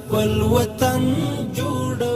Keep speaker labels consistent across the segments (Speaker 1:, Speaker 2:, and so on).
Speaker 1: خپل وطن جوړو.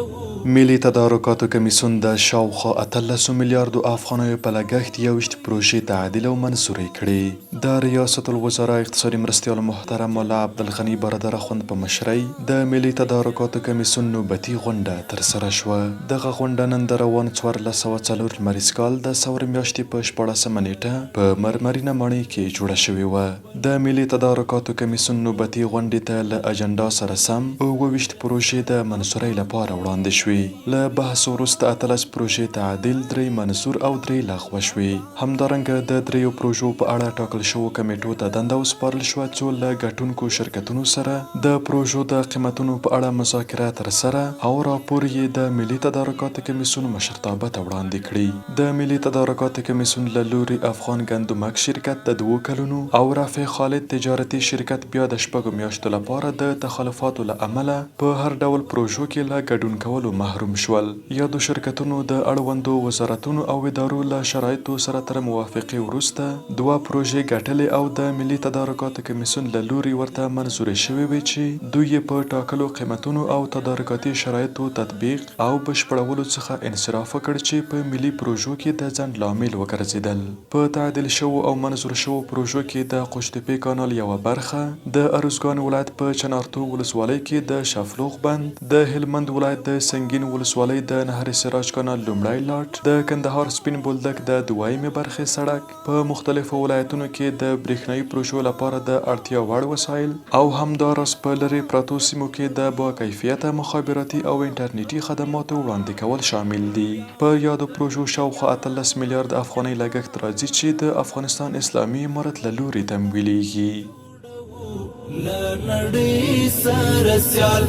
Speaker 2: ملي تدارکاتو کمېسیون د شاوخوا 18 میلیارډو افغانیو په لګښت 21 پروژې تعدیل او منظورې کړې. د ریاست الوزراء اقتصادي مرستیال محترم عبدالغني برادر اخوند په مشرۍ د ملي تدارکاتو کمېسیون نوبتي غونډه ترسره شوه. دغه غونډه نن د روان 1404 لمریز کال د سور میاشتې په 14مه نېټه په مرمرینه ماڼۍ کې جوړه شوې وه. د ملي تدارکاتو کمېسیون نوبتي غونډې ته له اجنډا سره سم 29 پروژې د منظورۍ لپاره وړاندې شوې. له بحث وروسته 18 پروژې تعدیل، 3 منظور او 3 لغوه شوې. همدارنګه د 3 پروژو په اړه ټاکل شوو کمیټو ته دنده وسپارل شوه څو له ګټونکو شرکتونو سره د پروژو د قیمتونو په اړه مذاکره ترسره او راپور یې د ملي تدارکاتو کمېسیون مشرتابه ته وړاندې کړي. د ملي تدارکاتو کمېسیون له لوري افغان ګندمک شرکت د 2 کلونو او رافع خالد تجارتي شرکت بیا د 6 میاشتو لپاره د تخلفاتو له امله په هر ډول پروژو کې له ګډون کولو محروم شول. یادو شرکتونو د اړوندو وزارتونو او ادارو له شرایطو سره تر موافقې وروسته 2 پروژې ګټلې او د ملي تدارکاتو کمېسیون له لوري ورته منظورې شوې وې چې دوی یې په ټاکلو قیمتونو او تدارکاتي شرایطو تطبیق او بشپړولو څخه انصراف وکړ چې په ملي پروژو کې د ځنډ لامل وګرځېدل. په تعدیل شوو او منظور شوو پروژو کې د قشتپې کانال یوه برخه، د ارزګان ولایت په چنارتو ولسوالۍ کې د شفلوغ بند، د هلمند ولایت د سنګین ولسوالۍ د نهر سراج کانال لومړی لاټ، د کندهار سپین بولدک د دویمې برخې سړک، په مختلفو ولایتونو کې د برېښنايي پروژو لپاره د اړتیا وړ وسایل او همداراز په لرې پرتو سیمو کې د با کیفیته مخابراتي او انټرنیټي خدماتو وړاندې کول شامل دي. په یادو پروژو شاوخوا 18 میلیارد افغانۍ لګښت راځي چې د افغانستان اسلامي امارت له لوري تمویلیږي.
Speaker 1: له نړۍ سره سیال